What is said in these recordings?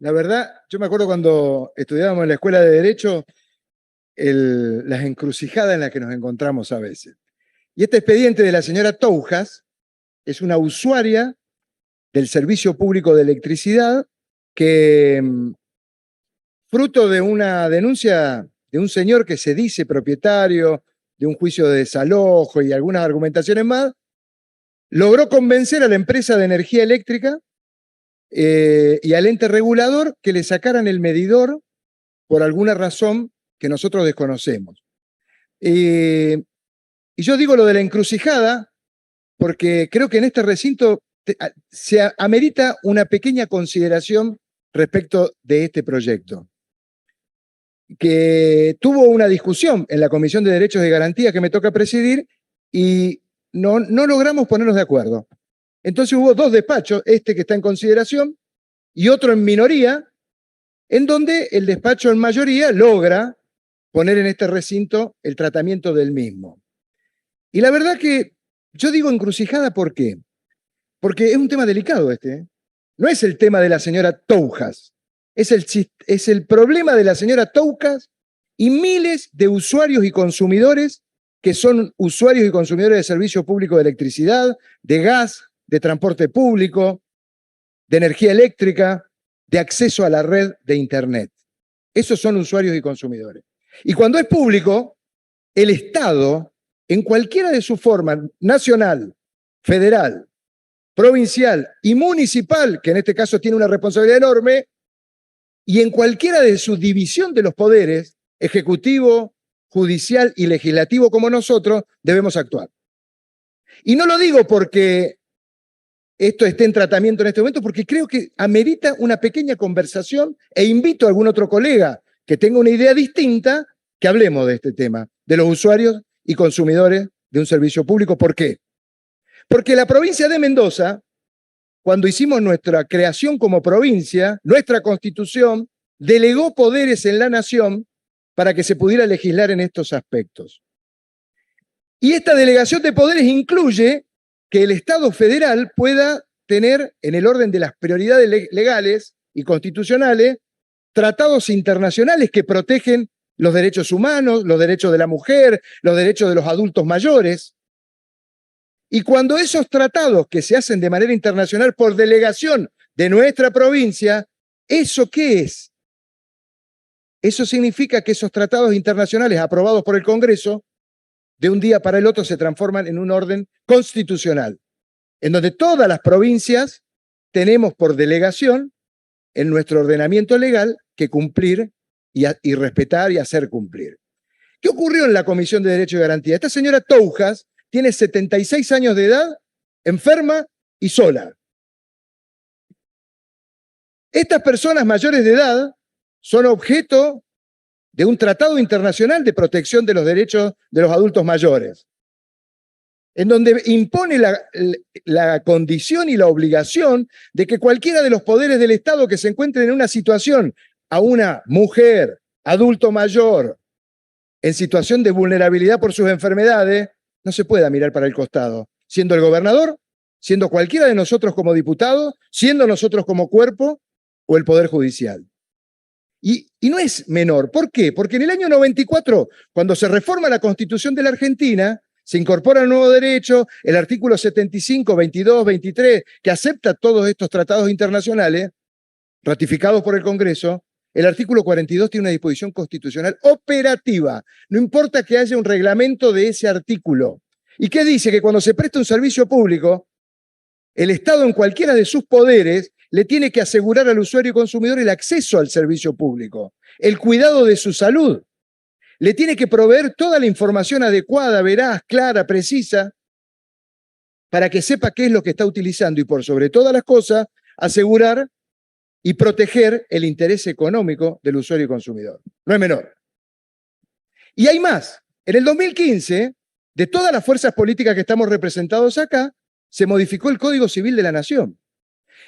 La verdad, yo me acuerdo cuando estudiábamos en la escuela de Derecho, las encrucijadas en las que nos encontramos a veces. Y este expediente de la señora Toujas es una usuaria del Servicio Público de Electricidad que, fruto de una denuncia de un señor que se dice propietario de un juicio de desalojo y algunas argumentaciones más, logró convencer a la empresa de energía eléctrica y al ente regulador que le sacaran el medidor por alguna razón que nosotros desconocemos. Y yo digo lo de la encrucijada porque creo que en este recinto se amerita una pequeña consideración respecto de este proyecto, que tuvo una discusión en la Comisión de Derechos y Garantías que me toca presidir y no logramos ponernos de acuerdo. Entonces hubo dos despachos, este que está en consideración y otro en minoría, en donde el despacho en mayoría logra poner en este recinto el tratamiento del mismo. Y la verdad que yo digo encrucijada, ¿por qué? Porque es un tema delicado este, ¿eh? No es el tema de la señora Toujas, es el problema de la señora Toujas y miles de usuarios y consumidores que son usuarios y consumidores de servicio público de electricidad, de gas, de transporte público, de energía eléctrica, de acceso a la red de Internet. Esos son usuarios y consumidores. Y cuando es público, el Estado, en cualquiera de sus formas, nacional, federal, provincial y municipal, que en este caso tiene una responsabilidad enorme, y en cualquiera de su división de los poderes, ejecutivo, judicial y legislativo como nosotros, debemos actuar. Y no lo digo porque esto esté en tratamiento en este momento, porque creo que amerita una pequeña conversación e invito a algún otro colega que tenga una idea distinta que hablemos de este tema, de los usuarios y consumidores de un servicio público. ¿Por qué? Porque la provincia de Mendoza, cuando hicimos nuestra creación como provincia, nuestra constitución delegó poderes en la nación para que se pudiera legislar en estos aspectos. Y esta delegación de poderes incluye que el Estado federal pueda tener, en el orden de las prioridades legales y constitucionales, tratados internacionales que protegen los derechos humanos, los derechos de la mujer, los derechos de los adultos mayores. Y cuando esos tratados que se hacen de manera internacional por delegación de nuestra provincia, ¿eso qué es? Eso significa que esos tratados internacionales aprobados por el Congreso, de un día para el otro se transforman en un orden constitucional, en donde todas las provincias tenemos por delegación en nuestro ordenamiento legal que cumplir y respetar y hacer cumplir. ¿Qué ocurrió en la Comisión de Derecho y Garantía? Esta señora Toujas tiene 76 años de edad, enferma y sola. Estas personas mayores de edad son objeto de un tratado internacional de protección de los derechos de los adultos mayores, en donde impone la condición y la obligación de que cualquiera de los poderes del Estado que se encuentren en una situación a una mujer, adulto mayor, en situación de vulnerabilidad por sus enfermedades, no se pueda mirar para el costado, siendo el gobernador, siendo cualquiera de nosotros como diputados, siendo nosotros como cuerpo o el Poder Judicial. Y no es menor. ¿Por qué? Porque en el año 94, cuando se reforma la Constitución de la Argentina, se incorpora el nuevo derecho, el artículo 75, 22, 23, que acepta todos estos tratados internacionales ratificados por el Congreso. El artículo 42 tiene una disposición constitucional operativa. No importa que haya un reglamento de ese artículo. ¿Y qué dice? Que cuando se presta un servicio público, el Estado en cualquiera de sus poderes le tiene que asegurar al usuario y consumidor el acceso al servicio público, el cuidado de su salud. Le tiene que proveer toda la información adecuada, veraz, clara, precisa, para que sepa qué es lo que está utilizando y por sobre todas las cosas, asegurar y proteger el interés económico del usuario y consumidor. No es menor. Y hay más. En el 2015, de todas las fuerzas políticas que estamos representados acá, se modificó el Código Civil de la Nación,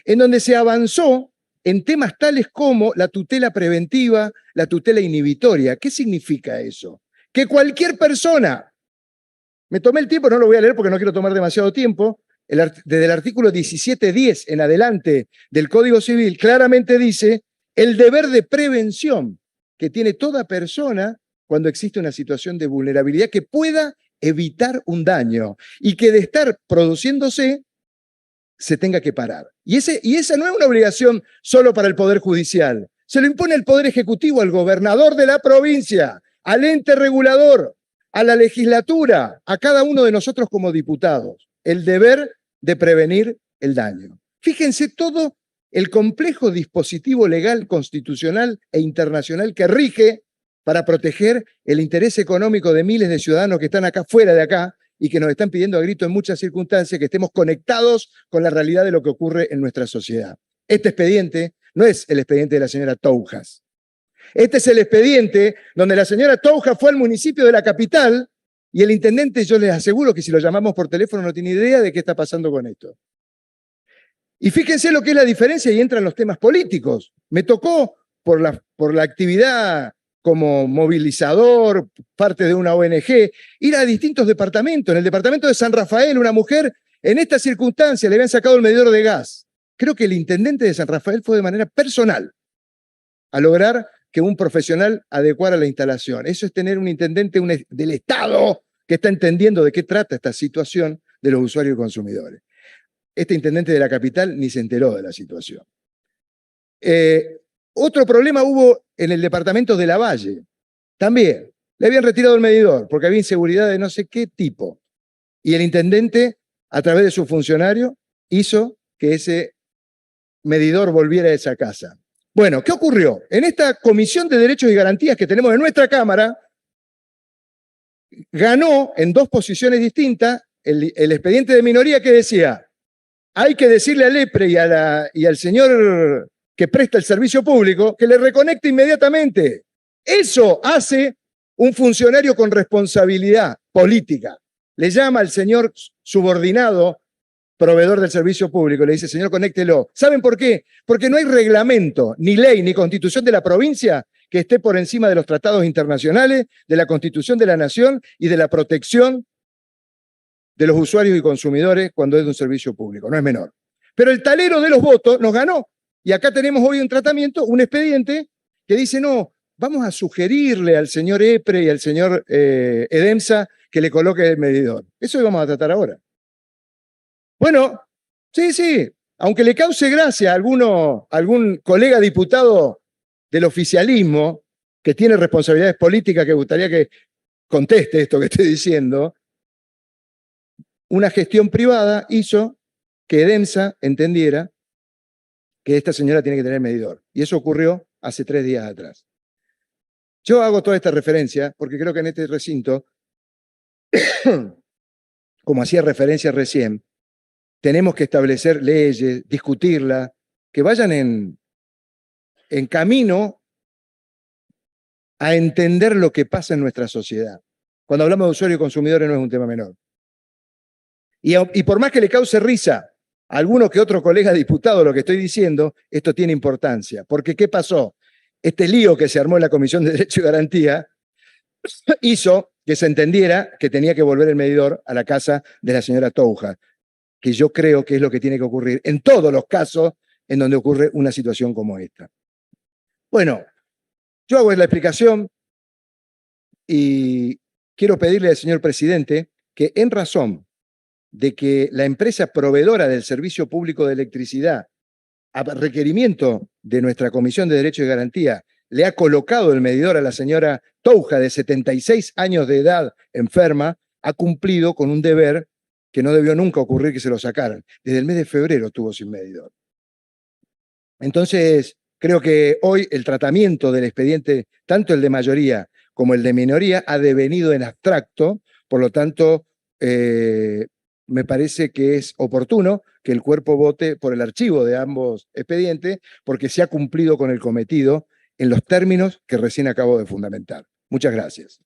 en donde se avanzó en temas tales como la tutela preventiva, la tutela inhibitoria. ¿Qué significa eso? Que cualquier persona, me tomé el tiempo, no lo voy a leer porque no quiero tomar demasiado tiempo, desde el artículo 17.10 en adelante del Código Civil, claramente dice el deber de prevención que tiene toda persona cuando existe una situación de vulnerabilidad que pueda evitar un daño y que de estar produciéndose se tenga que parar. Y esa no es una obligación solo para el Poder Judicial. Se lo impone el Poder Ejecutivo, al gobernador de la provincia, al ente regulador, a la legislatura, a cada uno de nosotros como diputados, el deber de prevenir el daño. Fíjense todo el complejo dispositivo legal, constitucional e internacional que rige para proteger el interés económico de miles de ciudadanos que están acá, fuera de acá, y que nos están pidiendo a grito en muchas circunstancias que estemos conectados con la realidad de lo que ocurre en nuestra sociedad. Este expediente no es el expediente de la señora Toujas. Este es el expediente donde la señora Toujas fue al municipio de la capital y el intendente, yo les aseguro que si lo llamamos por teléfono no tiene idea de qué está pasando con esto. Y fíjense lo que es la diferencia y entran los temas políticos. Me tocó por la actividad como movilizador, parte de una ONG, ir a distintos departamentos. En el departamento de San Rafael, una mujer en esta circunstancia le habían sacado el medidor de gas. Creo que el intendente de San Rafael fue de manera personal a lograr que un profesional adecuara la instalación. Eso es tener un intendente del Estado que está entendiendo de qué trata esta situación de los usuarios y consumidores. Este intendente de la capital ni se enteró de la situación. Otro problema hubo en el departamento de Lavalle. También le habían retirado el medidor porque había inseguridad de no sé qué tipo. Y el intendente, a través de su funcionario, hizo que ese medidor volviera a esa casa. Bueno, ¿qué ocurrió? En esta Comisión de Derechos y Garantías que tenemos en nuestra Cámara, ganó en dos posiciones distintas el expediente de minoría que decía: hay que decirle al EPRE y al señor que presta el servicio público que le reconecte inmediatamente. Eso hace un funcionario con responsabilidad política. Le llama al señor subordinado, proveedor del servicio público, le dice: señor, conéctelo. ¿Saben por qué? Porque no hay reglamento, ni ley, ni constitución de la provincia que esté por encima de los tratados internacionales, de la Constitución de la Nación y de la protección de los usuarios y consumidores cuando es de un servicio público. No es menor. Pero el talero de los votos nos ganó. Y acá tenemos hoy un tratamiento, un expediente que dice: no, vamos a sugerirle al señor EPRE y al señor Edemsa que le coloque el medidor. Eso vamos a tratar ahora. Bueno, sí, aunque le cause gracia a algún colega diputado del oficialismo que tiene responsabilidades políticas que gustaría que conteste esto que estoy diciendo, una gestión privada hizo que Edemsa entendiera que esta señora tiene que tener medidor. Y eso ocurrió hace 3 días atrás. Yo hago toda esta referencia porque creo que en este recinto, como hacía referencia recién, tenemos que establecer leyes, discutirlas, que vayan en camino a entender lo que pasa en nuestra sociedad. Cuando hablamos de usuarios y consumidores no es un tema menor. Y por más que le cause risa a alguno que otro colega diputado lo que estoy diciendo, esto tiene importancia. Porque ¿qué pasó? Este lío que se armó en la Comisión de Derecho y Garantía hizo que se entendiera que tenía que volver el medidor a la casa de la señora Toujas, que yo creo que es lo que tiene que ocurrir en todos los casos en donde ocurre una situación como esta. Bueno, yo hago la explicación y quiero pedirle al señor presidente que, en razón de que la empresa proveedora del servicio público de electricidad, a requerimiento de nuestra Comisión de Derecho y Garantía, le ha colocado el medidor a la señora Toujas, de 76 años de edad, enferma, ha cumplido con un deber que no debió nunca ocurrir que se lo sacaran. Desde el mes de febrero estuvo sin medidor. Entonces, creo que hoy el tratamiento del expediente, tanto el de mayoría como el de minoría, ha devenido en abstracto. Por lo tanto, me parece que es oportuno que el cuerpo vote por el archivo de ambos expedientes, porque se ha cumplido con el cometido en los términos que recién acabo de fundamentar. Muchas gracias.